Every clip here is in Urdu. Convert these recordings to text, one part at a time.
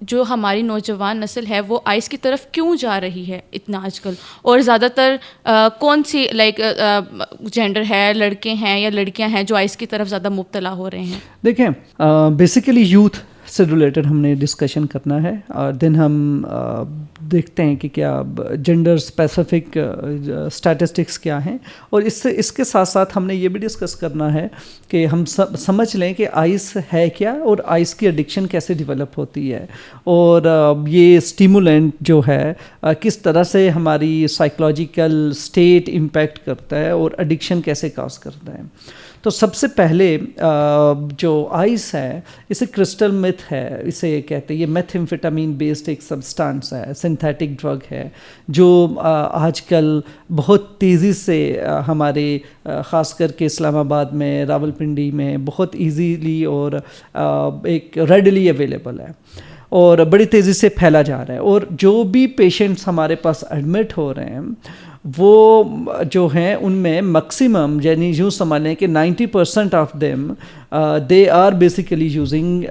جو ہماری نوجوان نسل ہے وہ آئس کی طرف کیوں جا رہی ہے اتنا آج کل, اور زیادہ تر کون سی لائک جینڈر ہے, لڑکے ہیں یا لڑکیاں ہیں جو آئس کی طرف زیادہ مبتلا ہو رہے ہیں؟ دیکھیں بیسیکلی یوتھ سے ریلیٹڈ ہم نے ڈسکشن کرنا ہے, اور دین ہم دیکھتے ہیں کہ کیا جینڈر اسپیسیفک اسٹیٹسٹکس کیا ہیں, اور اس کے ساتھ ساتھ ہم نے یہ بھی ڈسکس کرنا ہے کہ ہم سمجھ لیں کہ آئس ہے کیا, اور آئس کی ایڈکشن کیسے ڈیولپ ہوتی ہے, اور یہ اسٹیمولنٹ جو ہے کس طرح سے ہماری سائیکولوجیکل اسٹیٹ امپیکٹ کرتا ہے, اور ایڈکشن کیسے کاز کرتا ہے. تو سب سے پہلے جو آئس ہے اسے کرسٹل میتھ ہے, اسے کہتے ہیں, یہ میتھمفیٹامین بیسڈ ایک سبسٹانس ہے, سنتھیٹک ڈرگ ہے, جو آج کل بہت تیزی سے ہمارے خاص کر کے اسلام آباد میں, راول پنڈی میں بہت ایزیلی اور ایک ریڈلی اویلیبل ہے, اور بڑی تیزی سے پھیلا جا رہا ہے. اور جو بھی پیشنٹس ہمارے پاس ایڈمٹ ہو رہے ہیں وہ جو ہیں ان میں میکسیمم, یعنی یوں سمجھ لیں کہ 90% of them they are basically using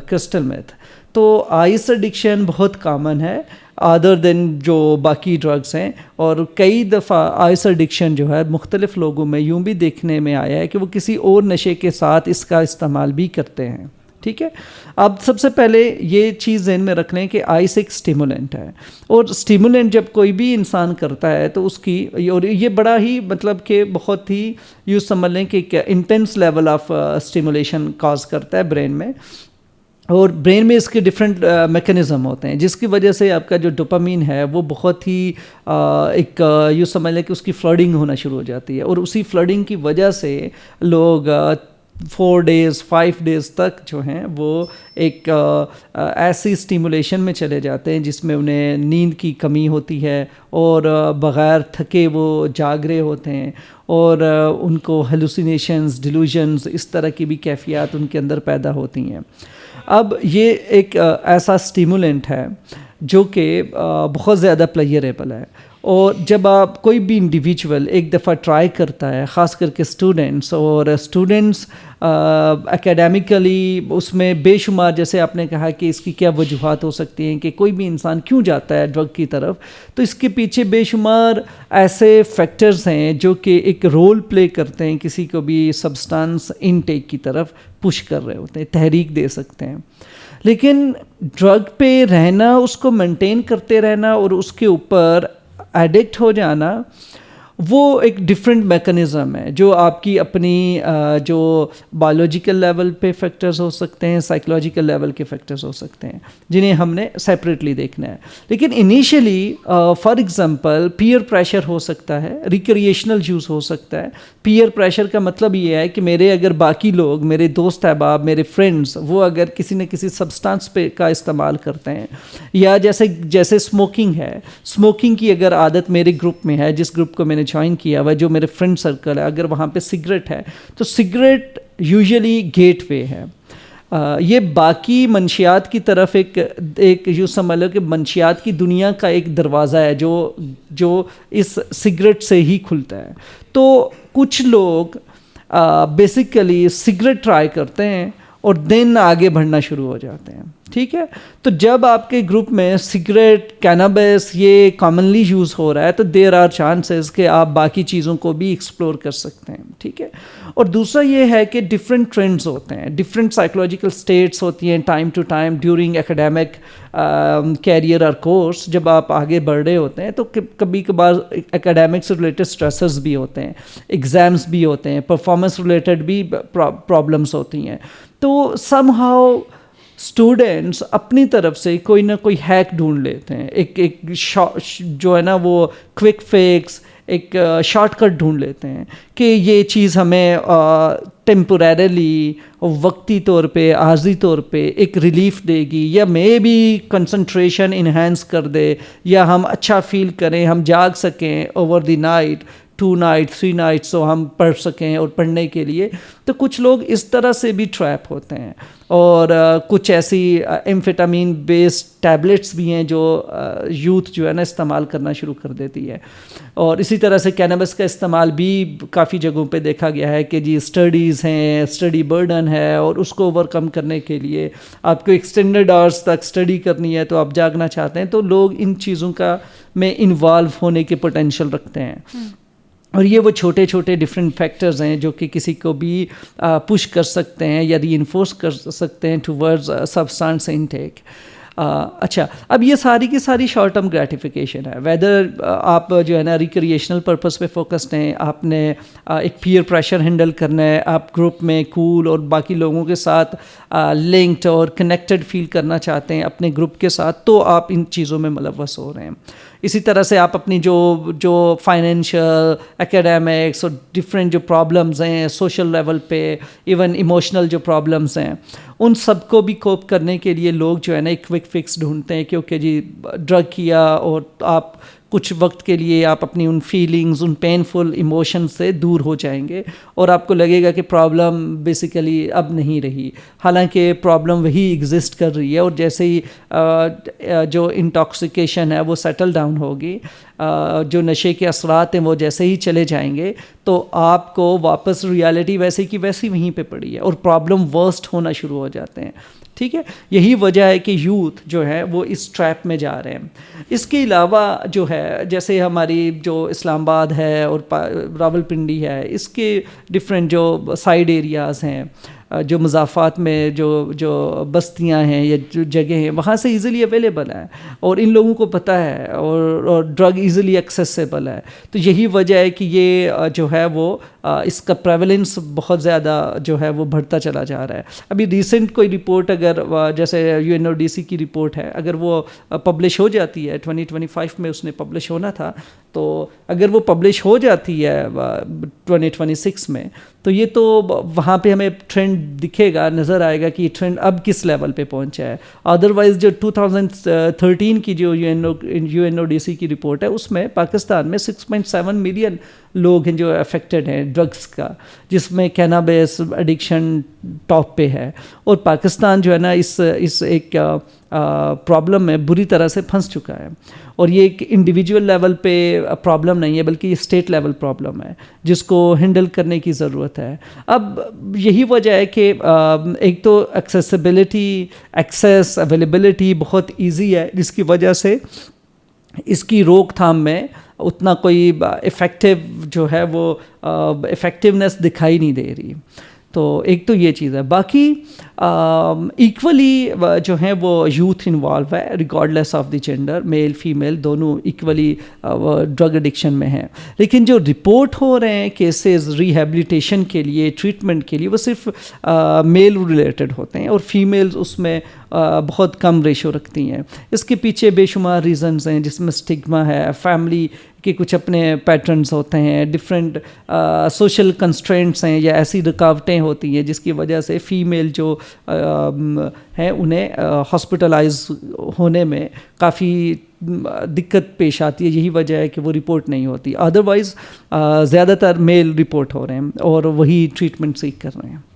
crystal meth. تو آئس ایڈکشن بہت کامن ہے ادر دین جو باقی ڈرگس ہیں, اور کئی دفعہ آئس ایڈکشن جو ہے مختلف لوگوں میں یوں بھی دیکھنے میں آیا ہے کہ وہ کسی اور نشے کے ساتھ اس کا استعمال بھی کرتے ہیں. ٹھیک ہے, اب سب سے پہلے یہ چیز ذہن میں رکھ لیں کہ آئس ایک اسٹیمولنٹ ہے, اور اسٹیمولنٹ جب کوئی بھی انسان کرتا ہے تو اس کی, اور یہ بڑا ہی مطلب کہ بہت ہی یوں سمجھ لیں کہ intense level of stimulation cause کرتا ہے برین میں, اور برین میں اس کے ڈفرینٹ میکانزم ہوتے ہیں جس کی وجہ سے آپ کا جو ڈوپامین ہے وہ بہت ہی ایک یوں سمجھ لیں کہ اس کی فلڈنگ ہونا شروع ہو جاتی ہے, اور اسی فلڈنگ کی وجہ سے لوگ 4 days 5 days تک جو ہیں وہ ایک ایسی اسٹیمولیشن میں چلے جاتے ہیں جس میں انہیں نیند کی کمی ہوتی ہے, اور بغیر تھکے وہ جاگ رہے ہوتے ہیں, اور ان کو ہیلوسینیشنز, ڈیلوژنز, اس طرح کی بھی کیفیات ان کے اندر پیدا ہوتی ہیں. اب یہ ایک ایسا اسٹیمولنٹ ہے جو کہ بہت زیادہ پلیئریبل ہے, اور جب آپ کوئی بھی انڈیویجول ایک دفعہ ٹرائی کرتا ہے, خاص کر کے اسٹوڈنٹس, اور اسٹوڈنٹس اکیڈیمکلی اس میں بے شمار, جیسے آپ نے کہا کہ اس کی کیا وجوہات ہو سکتی ہیں کہ کوئی بھی انسان کیوں جاتا ہے ڈرگ کی طرف, تو اس کے پیچھے بے شمار ایسے فیکٹرز ہیں جو کہ ایک رول پلے کرتے ہیں, کسی کو بھی سبسٹانس انٹیک کی طرف پش کر رہے ہوتے ہیں, تحریک دے سکتے ہیں. لیکن ڈرگ پہ رہنا, اس کو مینٹین کرتے رہنا اور اس کے اوپر ایڈکٹ ہو جانا, وہ ایک ڈفرینٹ میکانزم ہے جو آپ کی اپنی جو بایولوجیکل لیول پہ فیکٹرز ہو سکتے ہیں, سائیکولوجیکل لیول کے فیکٹرز ہو سکتے ہیں, جنہیں ہم نے سیپریٹلی دیکھنا ہے. لیکن initially for example peer pressure ہو سکتا ہے, ریکریشنل یوز ہو سکتا ہے. پیئر پریشر کا مطلب یہ ہے کہ میرے اگر باقی لوگ, میرے دوست احباب, میرے فرینڈس, وہ اگر کسی نہ کسی سبسٹانس پہ کا استعمال کرتے ہیں, یا جیسے اسموکنگ ہے, اسموکنگ کی اگر عادت میرے گروپ میں ہے, جس گروپ کو میں نے جوائن کیا ہوا, جو میرے فرینڈ سرکل ہے, اگر وہاں پہ سگریٹ ہے تو سگریٹ یوزلی گیٹ وے ہے. یہ باقی منشیات کی طرف ایک یوں سمجھ لو کہ منشیات کی دنیا کا ایک دروازہ ہے جو اس سگریٹ سے ہی کھلتا ہے. تو کچھ لوگ بیسیکلی سگریٹ ٹرائی کرتے ہیں اور دین آگے بڑھنا شروع ہو جاتے ہیں. ٹھیک ہے, تو جب آپ کے گروپ میں سگریٹ, کینابیس یہ کامنلی یوز ہو رہا ہے تو دیر آر چانسز کہ آپ باقی چیزوں کو بھی ایکسپلور کر سکتے ہیں. ٹھیک ہے, اور دوسرا یہ ہے کہ ڈفرینٹ ٹرینڈز ہوتے ہیں, ڈفرینٹ سائیکولوجیکل اسٹیٹس ہوتی ہیں time to time during academic career اور کورس. جب آپ آگے بڑھ رہے ہوتے ہیں تو کبھی کبھار ایکیڈیمک سے ریلیٹڈ اسٹریسز بھی ہوتے ہیں, ایگزامس بھی ہوتے ہیں, پرفارمنس ریلیٹڈ بھی پرابلمس ہوتی ہیں. تو سم ہاؤ اسٹوڈنٹس اپنی طرف سے کوئی نہ کوئی ہیک ڈھونڈ لیتے ہیں, ایک جو ہے نا وہ کوئک فکس, ایک شارٹ کٹ ڈھونڈ لیتے ہیں کہ یہ چیز ہمیں ٹیمپوریرلی, وقتی طور پہ, عارضی طور پہ ایک ریلیف دے گی, یا مے بی کنسنٹریشن انہینس کر دے, یا ہم اچھا فیل کریں, ہم جاگ سکیں over the night 2 nights 3 nights تو ہم پڑھ سکیں اور پڑھنے کے لیے. تو کچھ لوگ اس طرح سے بھی ٹریپ ہوتے ہیں, اور کچھ ایسی ایمفیٹامین بیسڈ ٹیبلٹس بھی ہیں جو یوتھ جو ہے نا استعمال کرنا شروع کر دیتی ہے. اور اسی طرح سے کینابس کا استعمال بھی کافی جگہوں پہ دیکھا گیا ہے کہ جی اسٹڈیز ہیں, اسٹڈی برڈن ہے, اور اس کو اوور کم کرنے کے لیے آپ کو ایکسٹینڈڈ آورس تک اسٹڈی کرنی ہے تو آپ جاگنا چاہتے ہیں, تو لوگ ان چیزوں کا میں انوالو ہونے کے پوٹینشیل رکھتے ہیں. اور یہ وہ چھوٹے چھوٹے ڈفرینٹ فیکٹرز ہیں جو کہ کسی کو بھی پش کر سکتے ہیں یا ری انفورس کر سکتے ہیں ٹورڈز سبسٹانس انٹیک. اچھا, اب یہ ساری کی ساری شارٹ ٹرم گریٹیفیکیشن ہے, ویدر آپ جو ہے نا ریکریشنل پرپز پہ فوکسڈ ہیں, آپ نے ایک پیئر پریشر ہینڈل کرنا ہے, آپ گروپ میں کول اور باقی لوگوں کے ساتھ لنکڈ اور کنیکٹڈ فیل کرنا چاہتے ہیں اپنے گروپ کے ساتھ, تو آپ ان چیزوں میں ملوث ہو رہے ہیں. اسی طرح سے آپ اپنی جو فائنینشیل ایکیڈیمکس اور ڈفرینٹ جو پرابلمز ہیں سوشل لیول پہ, ایون ایموشنل جو پرابلمز ہیں, ان سب کو بھی کوپ کرنے کے لیے لوگ جو ہے نا ایک کوئک فکس ڈھونڈتے ہیں, کیونکہ جی ڈرگ کیا اور آپ کچھ وقت کے لیے آپ اپنی ان فیلنگز, ان پینفل ایموشن سے دور ہو جائیں گے اور آپ کو لگے گا کہ پرابلم بیسیکلی اب نہیں رہی, حالانکہ پرابلم وہی ایگزسٹ کر رہی ہے. اور جیسے ہی جو انٹاکسیکیشن ہے وہ سیٹل ڈاؤن ہوگی, جو نشے کے اثرات ہیں وہ جیسے ہی چلے جائیں گے, تو آپ کو واپس ریالٹی ویسے کی ویسی وہیں پہ پڑی ہے اور پرابلم ورسٹ ہونا شروع ہو جاتے ہیں. ٹھیک ہے, یہی وجہ ہے کہ یوتھ جو ہے وہ اس ٹریپ میں جا رہے ہیں. اس کے علاوہ جو ہے جیسے ہماری جو اسلام آباد ہے اور راول پنڈی ہے, اس کے ڈفرینٹ جو سائڈ ایریاز ہیں, جو مضافات میں جو بستیاں ہیں یا جو جگہ ہیں, وہاں سے ایزیلی اویلیبل ہے اور ان لوگوں کو پتہ ہے, اور ڈرگ ایزیلی ایکسیسیبل ہے. تو یہی وجہ ہے کہ یہ جو ہے وہ اس کا پریولنس بہت زیادہ جو ہے وہ بڑھتا چلا جا رہا ہے. ابھی ریسنٹ کوئی رپورٹ اگر جیسے UNODC کی رپورٹ ہے, اگر وہ پبلش ہو جاتی ہے 2025 میں اس نے پبلش ہونا تھا, تو اگر وہ پبلش ہو جاتی ہے 2026 میں, تو یہ تو وہاں پہ ہمیں ٹرینڈ دکھے گا, نظر آئے گا کہ یہ ٹرینڈ اب کس لیول پہ پہنچا ہے. ادروائز جو 2013 کی جو UNODC کی رپورٹ ہے, اس میں پاکستان میں 6.7 ملین لوگ ہیں جو افیکٹڈ ہیں ڈرگس کا, جس میں کینابیس ایڈکشن ٹاپ پہ ہے. اور پاکستان جو ہے نا اس ایک پرابلم میں بری طرح سے پھنس چکا ہے, اور یہ ایک انڈیویجول لیول پہ پرابلم نہیں ہے بلکہ یہ اسٹیٹ لیول پرابلم ہے جس کو ہینڈل کرنے کی ضرورت ہے. اب یہی وجہ ہے کہ ایک تو ایکسیس اویلیبلٹی بہت ایزی ہے, جس کی وجہ سے اس کی روک تھام میں اتنا کوئی افیکٹو جو ہے وہ افیکٹونیس دکھائی نہیں دے رہی. تو ایک تو یہ چیز ہے. باقی ایکولی جو ہیں وہ یوتھ انوالو ہے regardless of the gender, male female دونوں ایکولی ڈرگ ایڈکشن میں ہیں. لیکن جو رپورٹ ہو رہے ہیں کیسز ریہیبلیٹیشن کے لیے, ٹریٹمنٹ کے لیے, وہ صرف میل ریلیٹڈ ہوتے ہیں, اور فیمیلز اس میں بہت کم ریشو رکھتی ہیں. اس کے پیچھے بے شمار ریزنز ہیں, جس میں اسٹگما ہے, فیملی کے کچھ اپنے پیٹرنز ہوتے ہیں, ڈفرینٹ سوشل کنسٹرینٹس ہیں یا ایسی رکاوٹیں ہوتی ہیں جس کی وجہ سے فیمیل جو ہیں انہیں ہاسپٹلائز ہونے میں کافی دقت پیش آتی ہے. یہی وجہ ہے کہ وہ رپورٹ نہیں ہوتی. ادروائز زیادہ تر میل رپورٹ ہو رہے ہیں اور وہی ٹریٹمنٹ سیک کر رہے ہیں.